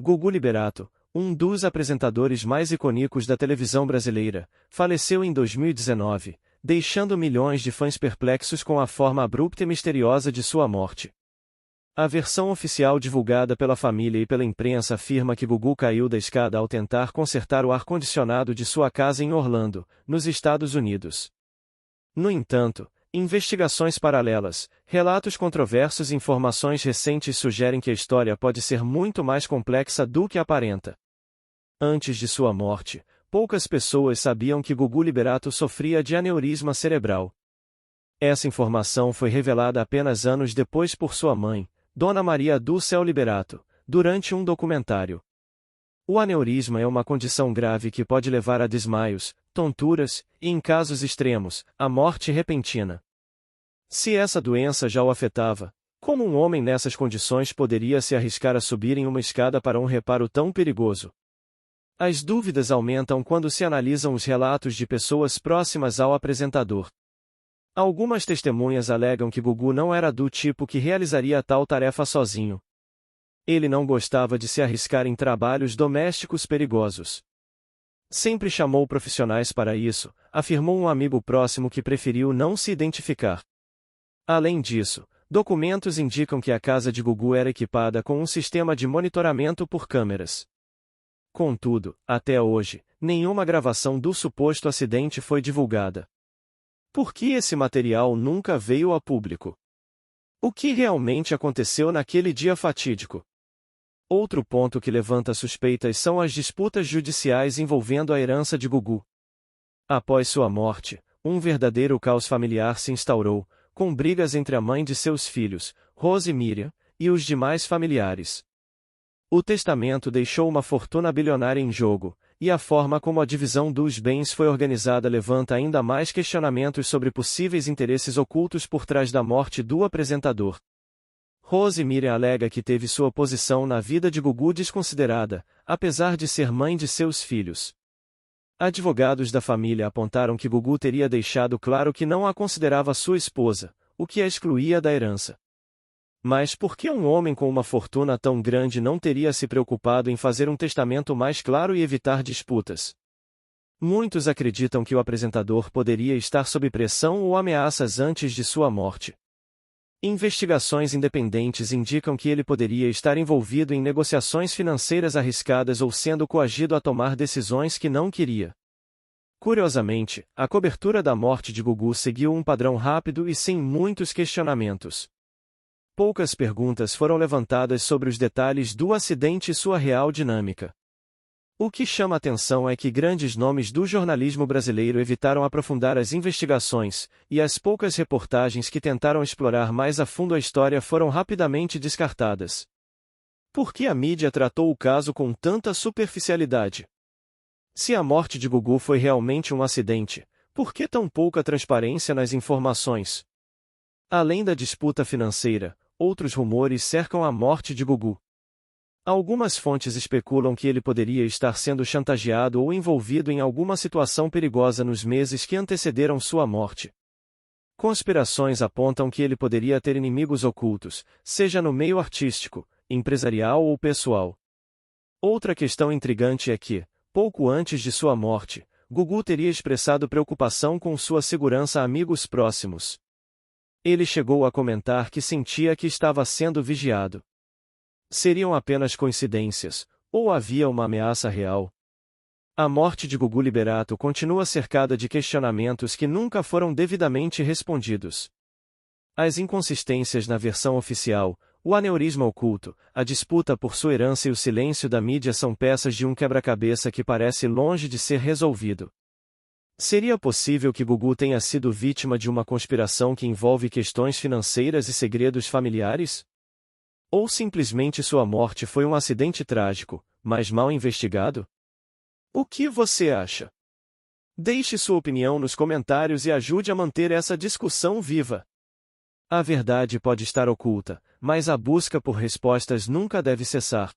Gugu Liberato, um dos apresentadores mais icônicos da televisão brasileira, faleceu em 2019, deixando milhões de fãs perplexos com a forma abrupta e misteriosa de sua morte. A versão oficial divulgada pela família e pela imprensa afirma que Gugu caiu da escada ao tentar consertar o ar-condicionado de sua casa em Orlando, nos Estados Unidos. No entanto, investigações paralelas, relatos controversos e informações recentes sugerem que a história pode ser muito mais complexa do que aparenta. Antes de sua morte, poucas pessoas sabiam que Gugu Liberato sofria de aneurisma cerebral. Essa informação foi revelada apenas anos depois por sua mãe, Dona Maria do Céu Liberato, durante um documentário. O aneurisma é uma condição grave que pode levar a desmaios, tonturas e, em casos extremos, a morte repentina. Se essa doença já o afetava, como um homem nessas condições poderia se arriscar a subir em uma escada para um reparo tão perigoso? As dúvidas aumentam quando se analisam os relatos de pessoas próximas ao apresentador. Algumas testemunhas alegam que Gugu não era do tipo que realizaria tal tarefa sozinho. Ele não gostava de se arriscar em trabalhos domésticos perigosos. Sempre chamou profissionais para isso, afirmou um amigo próximo que preferiu não se identificar. Além disso, documentos indicam que a casa de Gugu era equipada com um sistema de monitoramento por câmeras. Contudo, até hoje, nenhuma gravação do suposto acidente foi divulgada. Por que esse material nunca veio a público? O que realmente aconteceu naquele dia fatídico? Outro ponto que levanta suspeitas são as disputas judiciais envolvendo a herança de Gugu. Após sua morte, um verdadeiro caos familiar se instaurou, com brigas entre a mãe de seus filhos, Rose Miriam, e os demais familiares. O testamento deixou uma fortuna bilionária em jogo, e a forma como a divisão dos bens foi organizada levanta ainda mais questionamentos sobre possíveis interesses ocultos por trás da morte do apresentador. Rose Miriam alega que teve sua posição na vida de Gugu desconsiderada, apesar de ser mãe de seus filhos. Advogados da família apontaram que Gugu teria deixado claro que não a considerava sua esposa, o que a excluía da herança. Mas por que um homem com uma fortuna tão grande não teria se preocupado em fazer um testamento mais claro e evitar disputas? Muitos acreditam que o apresentador poderia estar sob pressão ou ameaças antes de sua morte. Investigações independentes indicam que ele poderia estar envolvido em negociações financeiras arriscadas ou sendo coagido a tomar decisões que não queria. Curiosamente, a cobertura da morte de Gugu seguiu um padrão rápido e sem muitos questionamentos. Poucas perguntas foram levantadas sobre os detalhes do acidente e sua real dinâmica. O que chama atenção é que grandes nomes do jornalismo brasileiro evitaram aprofundar as investigações, e as poucas reportagens que tentaram explorar mais a fundo a história foram rapidamente descartadas. Por que a mídia tratou o caso com tanta superficialidade? Se a morte de Gugu foi realmente um acidente, por que tão pouca transparência nas informações? Além da disputa financeira, outros rumores cercam a morte de Gugu. Algumas fontes especulam que ele poderia estar sendo chantageado ou envolvido em alguma situação perigosa nos meses que antecederam sua morte. Conspirações apontam que ele poderia ter inimigos ocultos, seja no meio artístico, empresarial ou pessoal. Outra questão intrigante é que, pouco antes de sua morte, Gugu teria expressado preocupação com sua segurança a amigos próximos. Ele chegou a comentar que sentia que estava sendo vigiado. Seriam apenas coincidências, ou havia uma ameaça real? A morte de Gugu Liberato continua cercada de questionamentos que nunca foram devidamente respondidos. As inconsistências na versão oficial, o aneurisma oculto, a disputa por sua herança e o silêncio da mídia são peças de um quebra-cabeça que parece longe de ser resolvido. Seria possível que Gugu tenha sido vítima de uma conspiração que envolve questões financeiras e segredos familiares? Ou simplesmente sua morte foi um acidente trágico, mas mal investigado? O que você acha? Deixe sua opinião nos comentários e ajude a manter essa discussão viva. A verdade pode estar oculta, mas a busca por respostas nunca deve cessar.